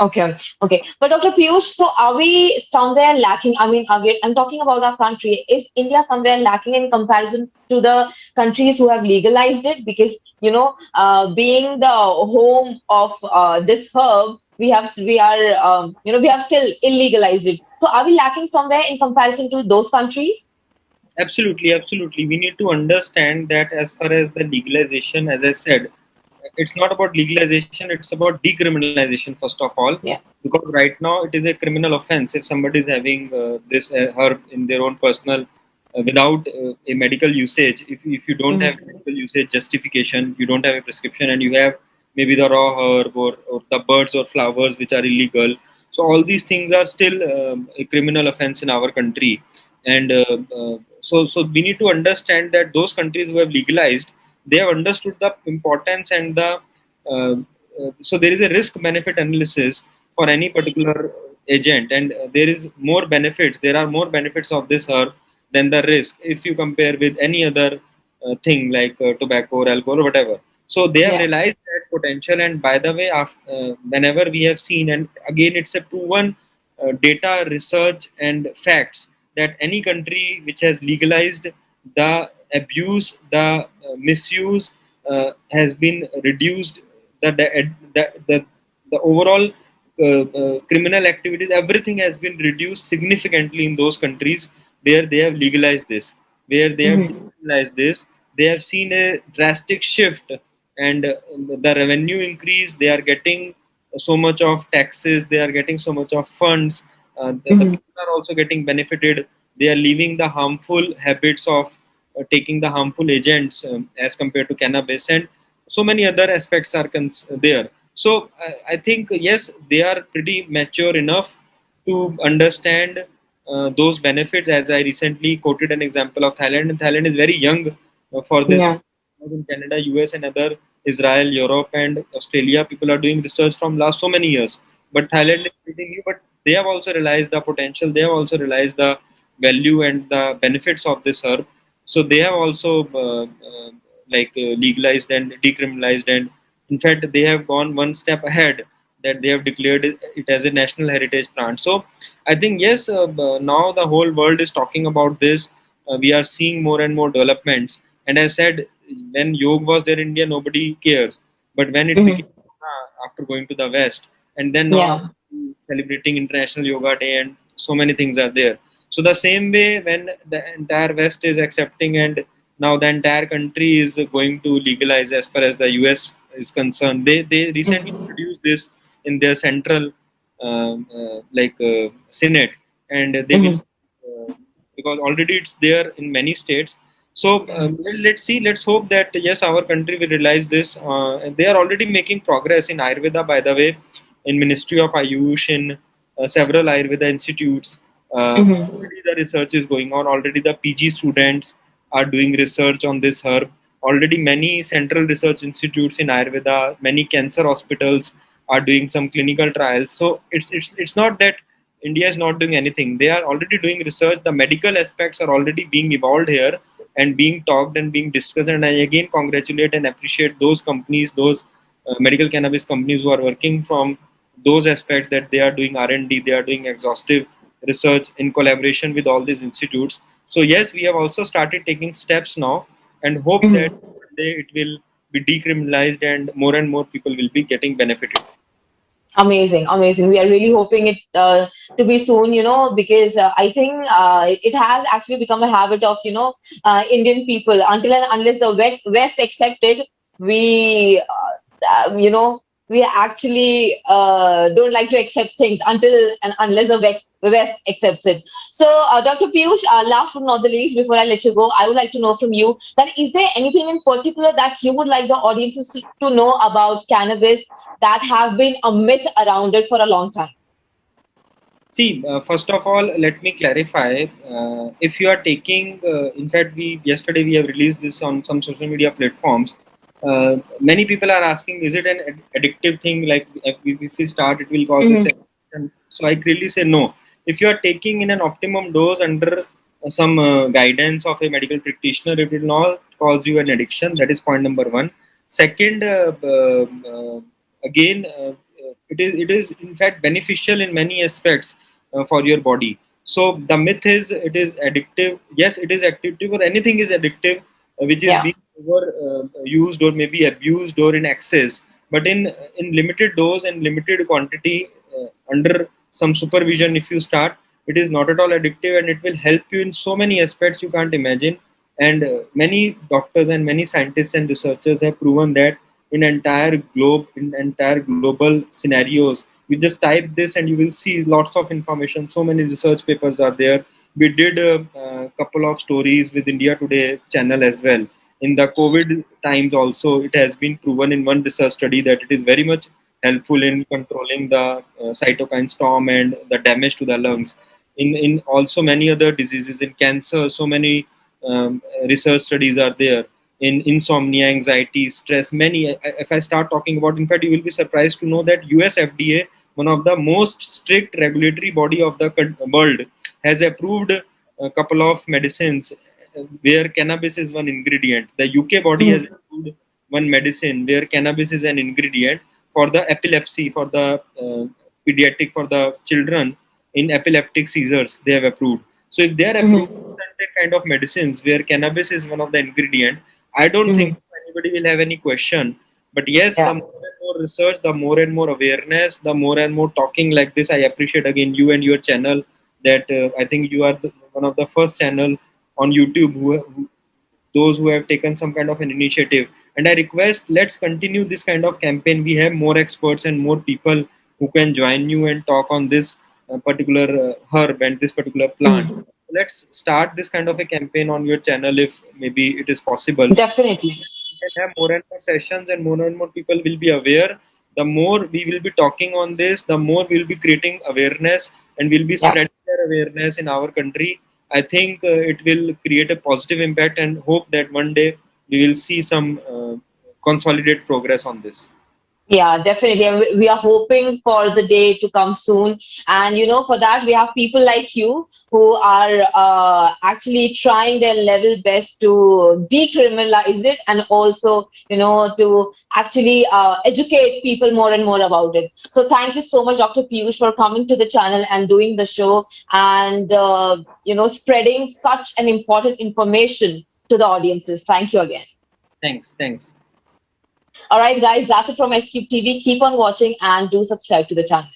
Okay, okay. But Dr. Piyush, so are we somewhere lacking? I mean, I'm talking about our country. Is India somewhere lacking in comparison to the countries who have legalized it? Because, being the home of this herb, we have still illegalized it. So are we lacking somewhere in comparison to those countries? Absolutely, absolutely. We need to understand that as far as the legalization, as I said, it's not about legalization, it's about decriminalization, first of all, Yeah. because right now it is a criminal offense if somebody is having this herb in their own personal without a medical usage. If you don't have Mm-hmm. medical usage justification, you don't have a prescription, and you have maybe the raw herb or the birds or flowers which are illegal. So all these things are still a criminal offense in our country, and so we need to understand that those countries who have legalized, they have understood the importance and the uh, so there is a risk benefit analysis for any particular agent, and there are more benefits of this herb than the risk if you compare with any other thing like tobacco or alcohol or whatever. So they have Yeah. realized that potential, and by the way, whenever we have seen, and again it's a proven data, research, and facts that any country which has legalized, the abuse, the misuse has been reduced. The overall criminal activities, everything has been reduced significantly in those countries where they have legalized this. Where they have Mm-hmm. decriminalized this, they have seen a drastic shift, and the revenue increase. They are getting so much of taxes, they are getting so much of funds, the Mm-hmm. people are also getting benefited. They are leaving the harmful habits of taking the harmful agents as compared to cannabis, and so many other aspects are there. So I think yes, they are pretty mature enough to understand those benefits. As I recently quoted an example of Thailand, and Thailand is very young for this. Yeah. In Canada, US, and other Israel, Europe, and Australia, people are doing research from last so many years. But Thailand is pretty new, but they have also realized the potential. They have also realized the value and the benefits of this herb. So they have also legalized and decriminalized, and in fact they have gone one step ahead, that they have declared it as a national heritage plant. So I think yes, now the whole world is talking about this. We are seeing more and more developments. And as I said, when yoga was there in India, nobody cares. But when it became Mm-hmm. after going to the West, and then now Yeah. celebrating International Yoga Day, and so many things are there. So the same way, when the entire West is accepting, and now the entire country is going to legalize as far as the US is concerned. They recently Mm-hmm. introduced this in their central Senate, and they will Mm-hmm. because already it's there in many states. So let's see. Let's hope that yes, our country will realize this. And they are already making progress in Ayurveda, by the way, in Ministry of Ayush, in several Ayurveda institutes. Mm-hmm. Already the research is going on. Already the PG students are doing research on this herb. Already many central research institutes in Ayurveda, many cancer hospitals are doing some clinical trials. So it's not that India is not doing anything. They are already doing research. The medical aspects are already being evolved here and being talked and being discussed. And I again congratulate and appreciate those companies, those medical cannabis companies who are working from those aspects, that they are doing R&D, they are doing exhaustive research in collaboration with all these institutes. So yes, we have also started taking steps now, and hope that Mm-hmm. one day it will be decriminalized and more people will be getting benefited. Amazing, amazing. We are really hoping it to be soon, because I think it has actually become a habit of, Indian people. Until and unless the West accepted, we, we actually don't like to accept things until and unless the West accepts it. So, Dr. Piyush, last but not the least, before I let you go, I would like to know from you that is there anything in particular that you would like the audiences to know about cannabis that have been a myth around it for a long time? See, first of all, let me clarify. If you are taking, in fact, we yesterday we have released this on some social media platforms. Many people are asking, is it an addictive thing? Like if we start, it will cause us Mm-hmm. addiction. So I clearly say no. If you are taking in an optimum dose under some guidance of a medical practitioner, it will not cause you an addiction. That is point number one. Second, again, it is in fact beneficial in many aspects for your body. So the myth is it is addictive. Yes, it is addictive, or anything is addictive which is Yeah. being over used or maybe abused or in excess. But in limited dose and limited quantity, under some supervision, if you start, it is not at all addictive, and it will help you in so many aspects you can't imagine. And many doctors and many scientists and researchers have proven that in entire globe, in entire global scenarios, you just type this and you will see lots of information. So many research papers are there. We did a couple of stories with India Today channel as well. In the COVID times also, it has been proven in one research study that it is very much helpful in controlling the cytokine storm and the damage to the lungs. In also many other diseases, in cancer, so many research studies are there. In insomnia, anxiety, stress, many. If I start talking about, in fact, you will be surprised to know that US FDA, one of the most strict regulatory body of the world, has approved a couple of medicines where cannabis is one ingredient. The UK body has Mm-hmm. approved one medicine where cannabis is an ingredient for the epilepsy, for the pediatric, for the children in epileptic seizures. They have approved. So if they are approving Mm-hmm. certain kind of medicines where cannabis is one of the ingredient, I don't think Mm-hmm. anybody will have any question. But yes, the Yeah. more and more research, the more and more awareness, the more and more talking like this. I appreciate again you and your channel. That I think you are one of the first channel on YouTube who those who have taken some kind of an initiative. And I request, let's continue this kind of campaign. We have more experts and more people who can join you and talk on this particular herb and this particular plant. Mm-hmm. Let's start this kind of a campaign on your channel if maybe it is possible. Definitely. We can have more and more sessions, and more people will be aware. The more we will be talking on this, the more we'll be creating awareness, and we'll be Yeah. spreading their awareness in our country. I think it will create a positive impact, and hope that one day we will see some consolidated progress on this. Yeah, definitely. And we are hoping for the day to come soon. And, for that, we have people like you who are actually trying their level best to decriminalize it, and also, to actually educate people more and more about it. So thank you so much, Dr. Piyush, for coming to the channel and doing the show, and, spreading such an important information to the audiences. Thank you again. Thanks. All right, guys, that's it from SCube TV. Keep on watching and do subscribe to the channel.